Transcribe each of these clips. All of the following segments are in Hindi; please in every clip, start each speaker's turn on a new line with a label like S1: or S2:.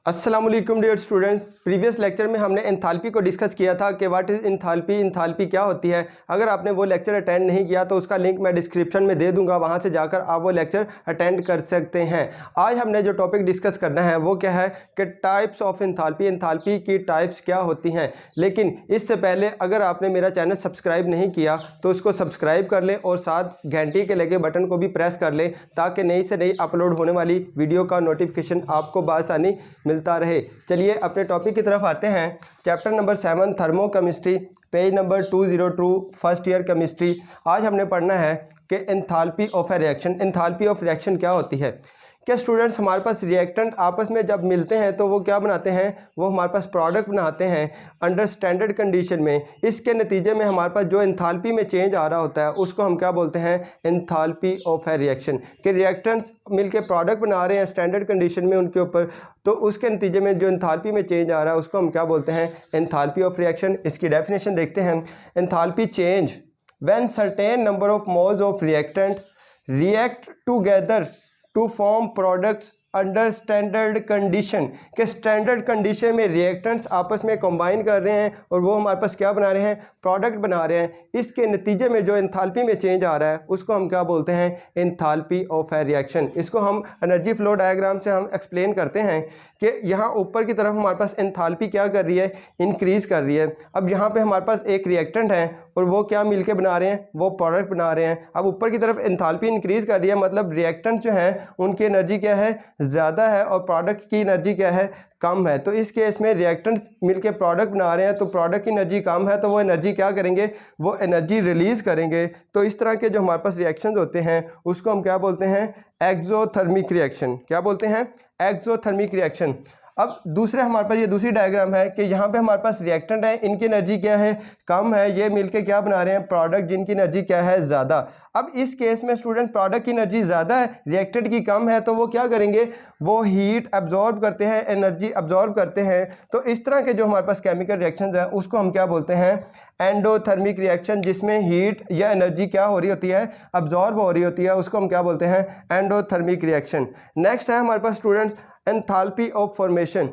S1: अस्सलाम वालेकुम डियर स्टूडेंट्स। प्रीवियस लेक्चर में हमने एंथैल्पी को डिस्कस किया था कि व्हाट इज़ एंथैल्पी, एंथैल्पी क्या होती है। अगर आपने वो लेक्चर अटेंड नहीं किया तो उसका लिंक मैं डिस्क्रिप्शन में दे दूंगा, वहां से जाकर आप वो लेक्चर अटेंड कर सकते हैं। आज हमने जो टॉपिक डिस्कस करना है वो क्या है कि टाइप्स ऑफ एंथैल्पी, एंथैल्पी की टाइप्स क्या होती हैं। लेकिन इससे पहले अगर आपने मेरा चैनल सब्सक्राइब नहीं किया तो उसको सब्सक्राइब कर लें और साथ घंटी के लगे बटन को भी प्रेस कर लें ताकि नई से नई अपलोड होने वाली वीडियो का नोटिफिकेशन आपको बआसानी मिलता रहे। चलिए अपने टॉपिक की तरफ आते हैं। Chapter number 7 thermo chemistry, page number 202, first year chemistry. आज हमने पढ़ना है कि enthalpy of A reaction. Enthalpy of reaction क्या होती है। क्या स्टूडेंट्स, हमारे पास रिएक्टेंट आपस में जब मिलते हैं तो वो क्या बनाते हैं, वो हमारे पास प्रोडक्ट बनाते हैं अंडर स्टैंडर्ड कंडीशन में। इसके नतीजे में हमारे पास जो एंथैल्पी में चेंज आ रहा होता है उसको हम क्या बोलते हैं, एंथैल्पी ऑफ ए रिएक्शन। कि रिएक्टेंट्स मिलके प्रोडक्ट बना रहे हैं स्टैंडर्ड कंडीशन में उनके ऊपर, तो उसके नतीजे में जो एंथैल्पी में चेंज आ रहा है उसको हम क्या बोलते हैं, एंथैल्पी ऑफ रिएक्शन। इसकी डेफिनेशन देखते हैं। Enthalpy change when certain number of moles of reactant react together to form products under standard condition. के स्टैंडर्ड कंडीशन में रिएक्टेंट्स आपस में कंबाइन कर रहे हैं और वो हमारे पास क्या बना रहे हैं, प्रोडक्ट बना रहे हैं। इसके नतीजे में जो एंथैल्पी में चेंज आ रहा है उसको हम क्या बोलते हैं, एंथैल्पी ऑफ ए रिएक्शन। इसको हम एनर्जी फ्लो डायग्राम से हम एक्सप्लेन करते हैं कि यहाँ ऊपर की तरफ हमारे पास एंथैल्पी क्या कर रही है, इंक्रीज़ कर रही है। अब यहाँ पे हमारे पास एक रिएक्टेंट है और वो क्या मिलके बना रहे हैं, वो प्रोडक्ट बना रहे हैं। अब ऊपर की तरफ एंथैल्पी इंक्रीज़ कर रही है, मतलब रिएक्टेंट जो है उनकी एनर्जी क्या है, ज़्यादा है और प्रोडक्ट की एनर्जी क्या है, कम है। तो इस केस में रिएक्टेंट्स मिलके प्रोडक्ट बना रहे हैं तो प्रोडक्ट की एनर्जी कम है तो वो एनर्जी क्या करेंगे, वो एनर्जी रिलीज़ करेंगे। तो इस तरह के जो हमारे पास रिएक्शंस होते हैं उसको हम क्या बोलते हैं, एक्सोथर्मिक रिएक्शन। क्या बोलते हैं, एक्सोथर्मिक रिएक्शन। अब दूसरे हमारे पास ये दूसरी डायग्राम है कि यहाँ पे हमारे पास रिएक्टेंट है, इनकी एनर्जी क्या है, कम है। ये मिलके क्या बना रहे हैं, प्रोडक्ट जिनकी एनर्जी क्या है, ज़्यादा। अब इस केस में स्टूडेंट प्रोडक्ट की एनर्जी ज़्यादा है, रिएक्टेंट की कम है, तो वो क्या करेंगे, वो हीट अब्जॉर्ब करते हैं, एनर्जी अब्जॉर्ब करते हैं। तो इस तरह के जो हमारे पास केमिकल रिएक्शंस हैं उसको हम क्या बोलते हैं, एंडोथर्मिक रिएक्शन, जिसमें हीट या एनर्जी क्या हो रही होती है, अब्जॉर्ब हो रही होती है, उसको हम क्या बोलते हैं, एंडोथर्मिक रिएक्शन। नेक्स्ट है हमारे पास स्टूडेंट्स एंथैल्पी ऑफ फॉर्मेशन।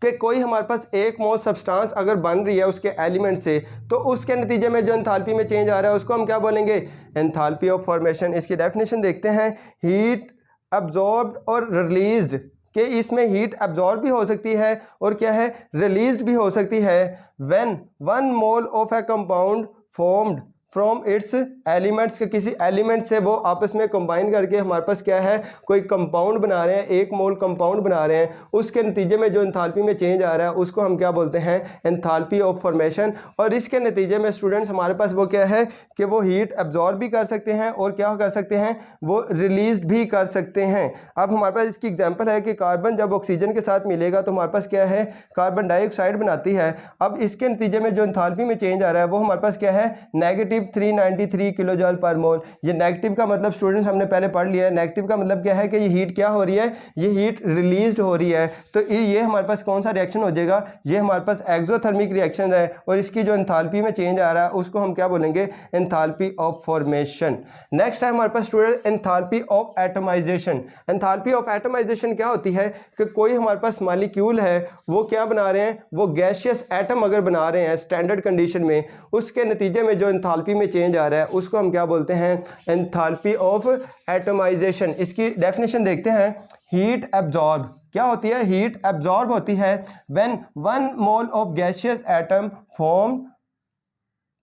S1: कि कोई हमारे पास एक मोल सब्सटेंस अगर बन रही है उसके एलिमेंट से तो उसके नतीजे में जो एंथैल्पी में चेंज आ रहा है उसको हम क्या बोलेंगे, एंथैल्पी ऑफ फॉर्मेशन। इसकी डेफिनेशन देखते हैं। हीट अब्जॉर्ब्ड और रिलीज्ड, कि इसमें हीट अब्जॉर्ब भी हो सकती है और क्या है, रिलीज्ड भी हो सकती है। When 1 mole of A compound formed from its elements, के किसी एलिमेंट से वो आपस में कंबाइन करके हमारे पास क्या है, कोई कंपाउंड बना रहे हैं, एक मोल कंपाउंड बना रहे हैं, उसके नतीजे में जो एंथैल्पी में चेंज आ रहा है उसको हम क्या बोलते हैं, एंथैल्पी ऑफ फॉर्मेशन। और इसके नतीजे में स्टूडेंट्स हमारे पास वो क्या है कि वो हीट अब्जॉर्ब भी कर सकते हैं और क्या कर सकते हैं, वो रिलीज भी कर सकते हैं। अब हमारे पास इसकी एग्जाम्पल है कि कार्बन जब ऑक्सीजन के साथ मिलेगा तो हमारे पास क्या है, कार्बन डाइऑक्साइड बनाती है। अब इसके नतीजे में जो एंथैल्पी में चेंज आ रहा है वो हमारे पास क्या है, नेगेटिव 393 किलो जूल पर मोल। ये नेगेटिव का मतलब स्टूडेंट्स हमने पहले पढ़ लिया है। नेगेटिव का मतलब क्या है कि ये हीट क्या हो रही है, ये हीट रिलीज्ड हो रही है। तो ये हमारे पास कौन सा रिएक्शन हो जाएगा, ये हमारे पास एक्सोथर्मिक रिएक्शन है और इसकी जो एंथैल्पी में चेंज आ रहा है उसको हम क्या बोलेंगे, एंथैल्पी ऑफ फॉर्मेशन। नेक्स्ट है हमारे पास student enthalpy of atomisation. Enthalpy of atomisation क्या होती है कि कोई हमारे पास मॉलिक्यूल है वो क्या बना रहे हैं, वो गैसियस एटम अगर बना रहे हैं स्टैंडर्ड कंडीशन में, उसके नतीजे में जो एंथैल्पी में चेंज आ रहा है उसको हम क्या बोलते हैं, एंथैल्पी ऑफ एटमाइजेशन। इसकी डेफिनेशन देखते हैं। हीट एब्जॉर्ब क्या होती है, हीट एब्जॉर्ब होती है when 1 mole of gaseous atom form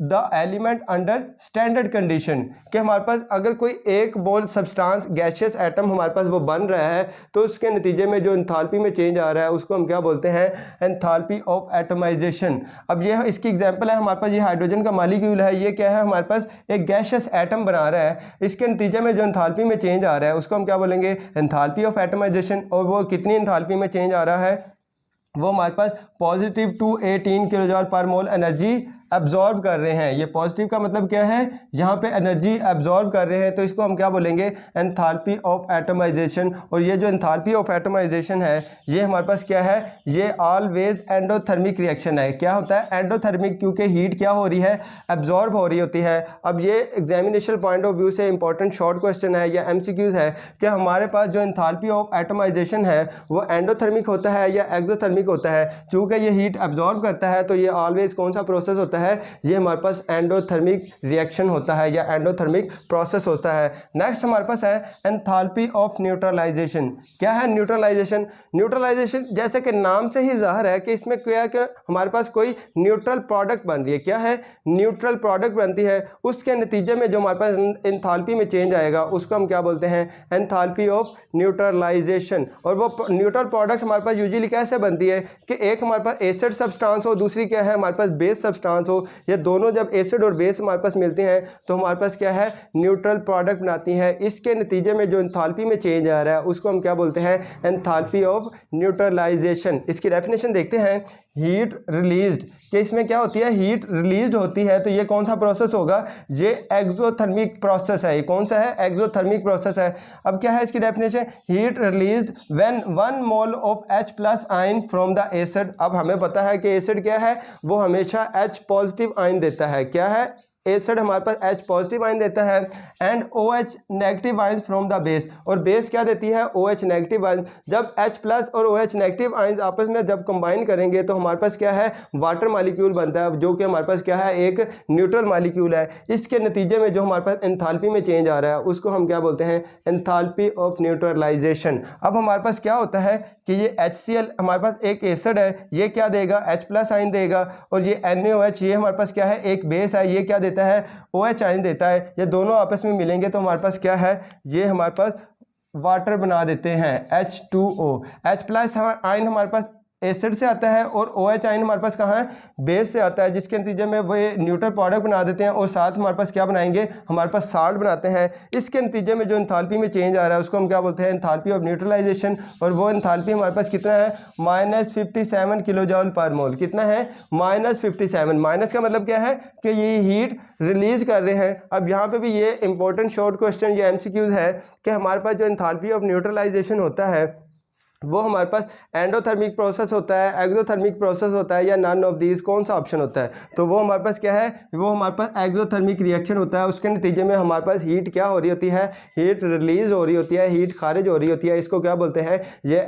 S1: the element under standard condition. कि हमारे पास अगर कोई एक मोल सब्सटेंस गैसियस एटम हमारे पास वो बन रहा है तो उसके नतीजे में जो एंथैल्पी में चेंज आ रहा है उसको हम क्या बोलते हैं, एंथैल्पी ऑफ एटमाइजेशन। अब ये इसकी एग्जांपल है, हमारे पास ये हाइड्रोजन का मॉलिक्यूल है, ये क्या है, हमारे पास एक गैसियस एटम बना रहा है, इसके नतीजे में जो एंथैल्पी में चेंज आ रहा है उसको हम क्या बोलेंगे, एंथैल्पी ऑफ एटमाइजेशन। और वो कितनी एंथैल्पी में चेंज आ रहा है, वो हमारे पास पॉजिटिव 218 किलो जूल पर मोल एनर्जी एब्जॉर्ब कर रहे हैं। ये पॉजिटिव का मतलब क्या है, यहाँ पे एनर्जी एब्जॉर्ब कर रहे हैं, तो इसको हम क्या बोलेंगे, एंथैल्पी ऑफ एटमाइजेशन। और ये जो एंथैल्पी ऑफ एटमाइजेशन है ये हमारे पास क्या है, ये ऑलवेज एंडोथर्मिक रिएक्शन है। क्या होता है, एंडोथर्मिक, क्योंकि हीट क्या हो रही है, एब्जॉर्ब हो रही होती है। अब ये एग्जामिनेशन पॉइंट ऑफ व्यू से इंपॉर्टेंट शॉर्ट क्वेश्चन है या एमसीक्यूज है कि हमारे पास जो एंथैल्पी ऑफ एटमाइजेशन है वो एंडोथर्मिक होता है या एक्सोथर्मिक होता है। चूंकि ये हीट एब्जॉर्ब करता है तो ये ऑलवेज कौन सा प्रोसेस होता है, ये हमारे पास एंडोथर्मिक रिएक्शन होता है या एंडोथर्मिक प्रोसेस होता है। नेक्स्ट हमारे पास है एंथैल्पी ऑफ न्यूट्रलाइजेशन। क्या है न्यूट्रलाइजेशन, न्यूट्रलाइजेशन जैसे कि नाम से ही जाहिर है कि इसमें क्या क्या हमारे पास कोई न्यूट्रल प्रोडक्ट बन रही है। क्या है, न्यूट्रल प्रोडक्ट बनती है, उसके नतीजे में जो हमारे पास एंथैल्पी में चेंज आएगा उसको हम क्या बोलते हैं, एंथैल्पी ऑफ न्यूट्रलाइजेशन। और वो न्यूट्रल प्रोडक्ट हमारे पास यूजुअली कैसे बनती है कि एक हमारे पास एसिड सब्सटेंस हो, दूसरी क्या है हमारे पास बेस सब्सटेंस हो। ये दोनों जब एसिड और बेस हमारे पास मिलते हैं तो हमारे पास क्या है, न्यूट्रल प्रोडक्ट बनाती है। इसके नतीजे में जो एंथैल्पी में चेंज आ रहा है उसको हम क्या बोलते हैं, एंथैल्पी ऑफ न्यूट्रलाइजेशन। इसकी डेफिनेशन देखते हैं, हीट रिलीज्ड, कि इसमें क्या होती है, हीट रिलीज्ड होती है। तो ये कौन सा प्रोसेस होगा, ये एक्सोथर्मिक प्रोसेस है। ये कौन सा है, एक्सोथर्मिक प्रोसेस है। अब क्या है इसकी definition, heat released when 1 mole of H plus ion from the acid. अब हमें पता है कि एसिड क्या है, वो हमेशा H पॉजिटिव आयन देता है। क्या है, एसिड हमारे पास H पॉजिटिव आयन देता है, and OH negative ion from the base. और बेस क्या देती है, OH नेगेटिव आयन। जब H प्लस और OH नेगेटिव आयन आपस में जब कंबाइन करेंगे तो हमारे पास क्या है, वाटर मॉलिक्यूल बनता है, जो कि हमारे पास क्या है, एक न्यूट्रल मॉलिक्यूल है। इसके नतीजे में जो हमारे पास एंथैल्पी में चेंज आ रहा है उसको हम क्या बोलते हैं, एंथैल्पी ऑफ न्यूट्रलाइजेशन। अब हमारे पास क्या होता है कि ये HCl हमारे पास एक एसिड है, ये क्या देगा, H प्लस आयन देगा। और ये NaOH ये हमारे पास क्या है, एक बेस है, ये क्या देता है, OH आयन देता है। ये दोनों आपस में मिलेंगे तो हमारे पास क्या है, ये हमारे पास वाटर बना देते हैं, H2O। H प्लस आयन हमारे पास एसिड से आता है और OH आयन हमारे पास कहाँ है, बेस से आता है, जिसके नतीजे में वो ये न्यूट्रल प्रोडक्ट बना देते हैं और साथ हमारे पास क्या बनाएंगे, हमारे पास साल्ट बनाते हैं। इसके नतीजे में जो एंथैल्पी में चेंज आ रहा है उसको हम क्या बोलते हैं, एंथैल्पी ऑफ न्यूट्रलाइजेशन। और वो एंथैल्पी हमारे पास कितना है, -57 किलो जूल पर मोल। कितना है, -57। माइनस का मतलब क्या है कि ये हीट रिलीज कर रहे हैं। अब यहाँ पे भी ये इंपॉर्टेंट शॉर्ट क्वेश्चन या MCQs है कि हमारे पास जो एंथैल्पी ऑफ न्यूट्रलाइजेशन होता है वो हमारे पास एंडोथर्मिक प्रोसेस होता है, एक्सोथर्मिक प्रोसेस होता है, या नन ऑफ दीज, कौन सा ऑप्शन होता है। तो वो हमारे पास क्या है, वो हमारे पास एक्सोथर्मिक रिएक्शन होता है। उसके नतीजे में हमारे पास हीट क्या हो रही होती है, हीट रिलीज हो रही होती है, हीट खारिज हो रही होती है। इसको क्या बोलते हैं, ये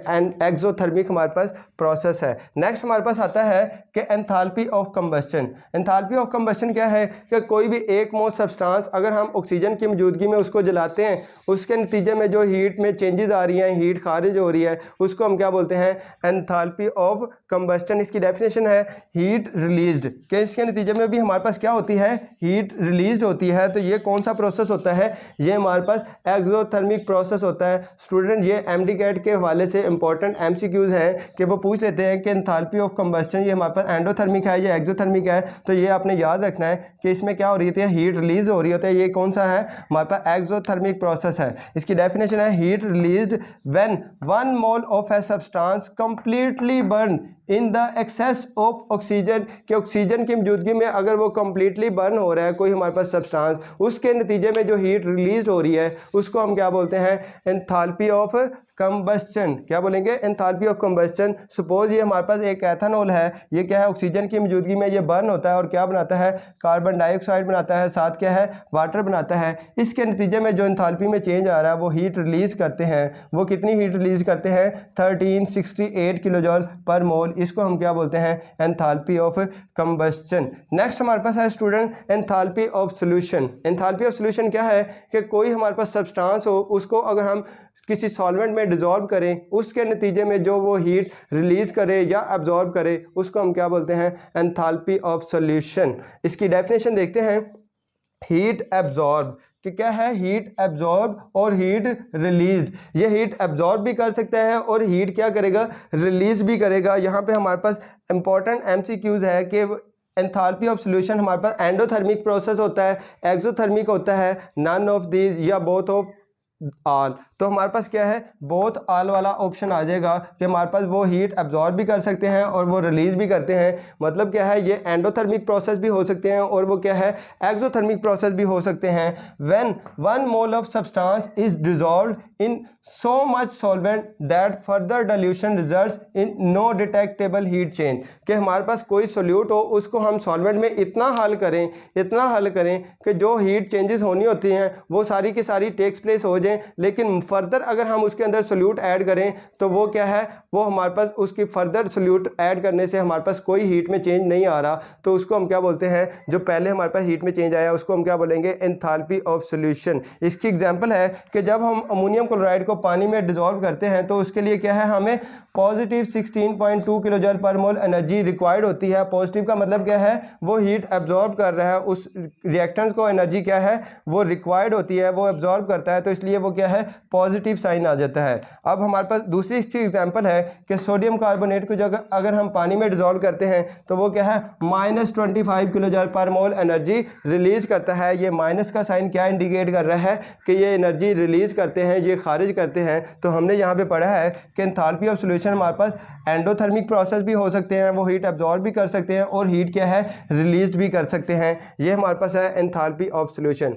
S1: एक्सोथर्मिक हमारे पास प्रोसेस है। नेक्स्ट हमारे पास आता है कि enthalpy of combustion. Enthalpy of combustion क्या है कि कोई भी एक मोल सब्सटेंस अगर हम ऑक्सीजन की मौजूदगी में उसको जलाते हैं, उसके नतीजे में जो हीट में चेंजेस आ रही हैं, हीट खारिज हो रही है, उसको हम क्या बोलते हैं, एंथैल्पी ऑफ कंबस्शन। इसकी डेफिनेशन है हीट रिलीज्ड, कि इसके नतीजे में भी हमारे पास क्या होती है, हीट रिलीज्ड होती है। तो ये कौन सा प्रोसेस होता है, ये हमारे पास एक्सोथर्मिक प्रोसेस होता है। स्टूडेंट ये MD कैट के हवाले से इंपॉर्टेंट MCQs हैं कि वो पूछ लेते हैं कि एंथैल्पी ऑफ कंबस्शन ये हमारे पास एंडोथर्मिक है या एक्सोथर्मिक है। तो ये आपने याद रखना है कि इसमें क्या हो रही है, हीट रिलीज हो रही होती है। ये कौन सा है, हमारे पास एक्सोथर्मिक प्रोसेस है। इसकी डेफिनेशन है heat released when 1 mole of substance completely burn in the excess of oxygen, के ऑक्सीजन की मौजूदगी में अगर वो कंप्लीटली बर्न हो रहा है कोई हमारे पास सब्सटेंस, उसके नतीजे में जो हीट रिलीज हो रही है उसको हम क्या बोलते हैं, एंथैल्पी ऑफ कंबस्शन। क्या बोलेंगे, एंथैल्पी ऑफ कंबस्शन। सपोज ये हमारे पास एक एथेनॉल है, ये क्या है, ऑक्सीजन की मौजूदगी में ये बर्न होता है और क्या बनाता है, कार्बन डाइऑक्साइड बनाता है, साथ क्या है, वाटर बनाता है। इसके नतीजे में जो एंथैल्पी में चेंज आ रहा है वो हीट रिलीज करते हैं। वो कितनी हीट रिलीज करते हैं, 1368 किलो जूल पर मोल। इसको हम क्या बोलते हैं, एंथैल्पी ऑफ कंबस्शन। नेक्स्ट हमारे पास है student enthalpy of solution. Enthalpy of solution क्या है कि कोई हमारे पास सब्सटेंस हो, उसको अगर हम किसी सॉल्वेंट में डिजॉल्व करें, उसके नतीजे में जो वो हीट रिलीज करे या अब्जॉर्ब करे, उसको हम क्या बोलते हैं, एंथैल्पी ऑफ सॉल्यूशन। इसकी डेफिनेशन देखते हैं, हीट एब्जॉर्ब, कि क्या है, हीट एब्जॉर्ब और हीट रिलीज। ये हीट एब्जॉर्ब भी कर सकता है और हीट क्या करेगा, रिलीज भी करेगा। यहाँ पे हमारे पास इंपॉर्टेंट MCQs है कि एंथैल्पी ऑफ सॉल्यूशन हमारे पास एंडोथर्मिक प्रोसेस होता है, एक्सोथर्मिक होता है, नन ऑफ दीज या बोथ ऑफ ऑल। तो हमारे पास क्या है, बोथ ऑल वाला ऑप्शन आ जाएगा कि हमारे पास वो हीट एब्जॉर्ब भी कर सकते हैं और वो रिलीज भी करते हैं। मतलब क्या है, ये एंडोथर्मिक प्रोसेस भी हो सकते हैं और वो क्या है, एक्सोथर्मिक प्रोसेस भी हो सकते हैं। When 1 mole of substance is dissolved in so much solvent that further dilution results in no detectable heat change, कि हमारे पास कोई सोल्यूट हो, उसको हम सॉल्वेंट में इतना हल करें कि जो हीट चेंजेस होनी होती हैं वो सारी की सारी टेक्स प्लेस हो जाएं, लेकिन फर्दर अगर हम उसके अंदर सोल्यूट ऐड करें तो वो क्या है, वो हमारे पास उसकी फर्दर सोल्यूट ऐड करने से हमारे पास कोई हीट में चेंज नहीं आ रहा, तो उसको हम क्या बोलते हैं, जो पहले हमारे पास हीट में चेंज आया उसको हम क्या बोलेंगे, एंथैल्पी ऑफ सॉल्यूशन। इसकी एग्जांपल है कि जब हम अमोनियम क्लोराइड को पानी में डिसॉल्व करते हैं तो उसके लिए क्या है, हमें पॉजिटिव 16.2 किलो जूल पर मोल एनर्जी रिक्वायर्ड होती है। पॉजिटिव का मतलब क्या है, वो हीट एब्जॉर्ब कर रहा है, उस रिएक्टेंट्स को एनर्जी क्या है वो रिक्वायर्ड होती है, वो एब्जॉर्ब करता है, तो इसलिए वो क्या है, पॉजिटिव साइन आ जाता है। अब हमारे पास दूसरी इसकी एग्जांपल है कि सोडियम कार्बोनेट को जब अगर हम पानी में डिसॉल्व करते हैं तो वो क्या है, -25 किलो जूल पर मोल एनर्जी रिलीज करता है। ये माइनस का साइन क्या इंडिकेट कर रहा है कि ये एनर्जी रिलीज करते हैं, ये खारिज करते हैं। तो हमने यहाँ पे पढ़ा है कि एंथैल्पी ऑफ सॉल्यूशन हमारे पास एंडोथर्मिक प्रोसेस भी हो सकते हैं, वो हीट एब्जॉर्ब भी कर सकते हैं और हीट क्या है, रिलीज भी कर सकते हैं। ये हमारे पास है एंथैल्पी ऑफ सॉल्यूशन।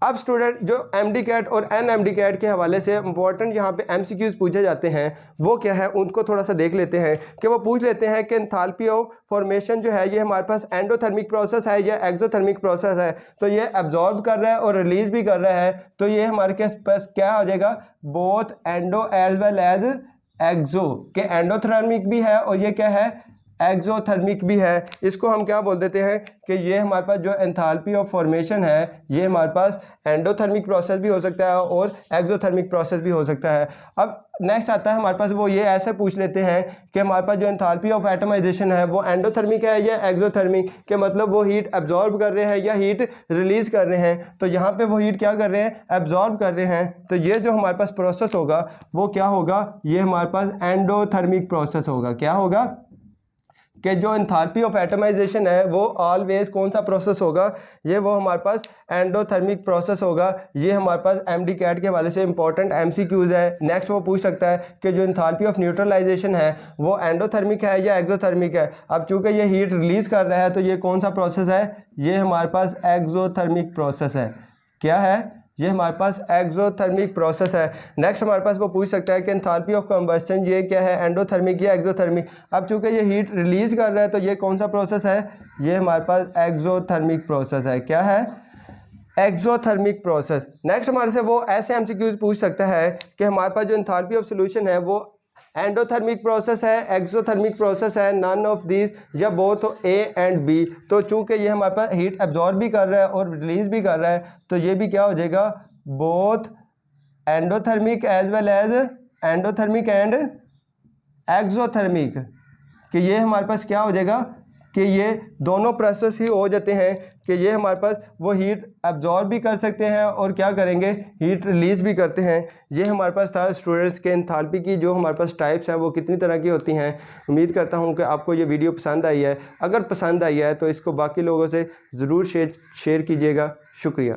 S1: अब स्टूडेंट, जो MD-CAT और NMD-CAT के हवाले से इंपॉर्टेंट यहाँ पे MCQs पूछे जाते हैं वो क्या है, उनको थोड़ा सा देख लेते हैं। कि वो पूछ लेते हैं कि एंथैल्पी ऑफ फॉर्मेशन जो है ये हमारे पास एंडोथर्मिक प्रोसेस है या एक्सोथर्मिक प्रोसेस है। तो ये एब्जॉर्ब कर रहा है और रिलीज भी कर रहा है, तो ये हमारे पास क्या हो जाएगा, both endo as well as exo, के एंडोथर्मिक भी है और ये क्या है, एक्सोथर्मिक भी है। इसको हम क्या बोल देते हैं कि ये हमारे पास जो एंथैल्पी ऑफ फॉर्मेशन है ये हमारे पास एंडोथर्मिक प्रोसेस भी हो सकता है और एक्सोथर्मिक प्रोसेस भी हो सकता है। अब नेक्स्ट आता है हमारे पास, वो ये ऐसे पूछ लेते हैं कि हमारे पास जो एंथैल्पी ऑफ एटमाइजेशन है वो एंडोथर्मिक है या एक्सोथर्मिक, के मतलब वो हीट एब्जॉर्ब कर रहे हैं या हीट रिलीज कर रहे हैं। तो यहाँ पे वो हीट क्या कर रहे हैं, एब्जॉर्ब कर रहे हैं। तो ये जो हमारे पास प्रोसेस होगा वो क्या होगा, ये हमारे पास एंडोथर्मिक प्रोसेस होगा। क्या होगा कि जो एंथैल्पी ऑफ एटमाइजेशन है वो ऑलवेज कौन सा प्रोसेस होगा, ये वो हमारे पास एंडोथर्मिक प्रोसेस होगा। ये हमारे पास MD-CAT के हवाले से इंपॉर्टेंट MCQs है। नेक्स्ट वो पूछ सकता है कि जो एंथैल्पी ऑफ न्यूट्रलाइजेशन है वो एंडोथर्मिक है या एक्सोथर्मिक है। अब चूंकि ये हीट रिलीज कर रहा है तो ये कौन सा प्रोसेस है, ये हमारे पास एक्सोथर्मिक प्रोसेस है। क्या है, ये हमारे पास एक्सोथर्मिक प्रोसेस है। नेक्स्ट हमारे पास वो पूछ सकता है कि एंथैल्पी ऑफ कंबस्टन ये क्या है, एंडोथर्मिक या एक्सोथर्मिक। अब चूंकि ये हीट रिलीज कर रहा है तो ये कौन सा प्रोसेस है, ये हमारे पास एक्सोथर्मिक प्रोसेस है। क्या है, एक्सोथर्मिक प्रोसेस। नेक्स्ट हमारे से वो ऐसे MCQs पूछ सकता है कि हमारे पास जो एंथैल्पी ऑफ सॉल्यूशन है वो एंडोथर्मिक प्रोसेस है, एक्सोथर्मिक प्रोसेस है, नन ऑफ दीज या बोथ A एंड B। तो चूंकि ये हमारे पास हीट एब्जॉर्ब भी कर रहा है और रिलीज भी कर रहा है तो ये भी क्या हो जाएगा, both endothermic as well as endothermic and exothermic, कि ये हमारे पास क्या हो जाएगा कि ये दोनों प्रोसेस ही हो जाते हैं कि ये हमारे पास वो हीट एब्जॉर्ब भी कर सकते हैं और क्या करेंगे, हीट रिलीज भी करते हैं। ये हमारे पास था स्टूडेंट्स के एंथैल्पी की जो हमारे पास टाइप्स हैं वो कितनी तरह की होती हैं। उम्मीद करता हूँ कि आपको ये वीडियो पसंद आई है। अगर पसंद आई है तो इसको बाकी लोगों से ज़रूर शेयर कीजिएगा। शुक्रिया।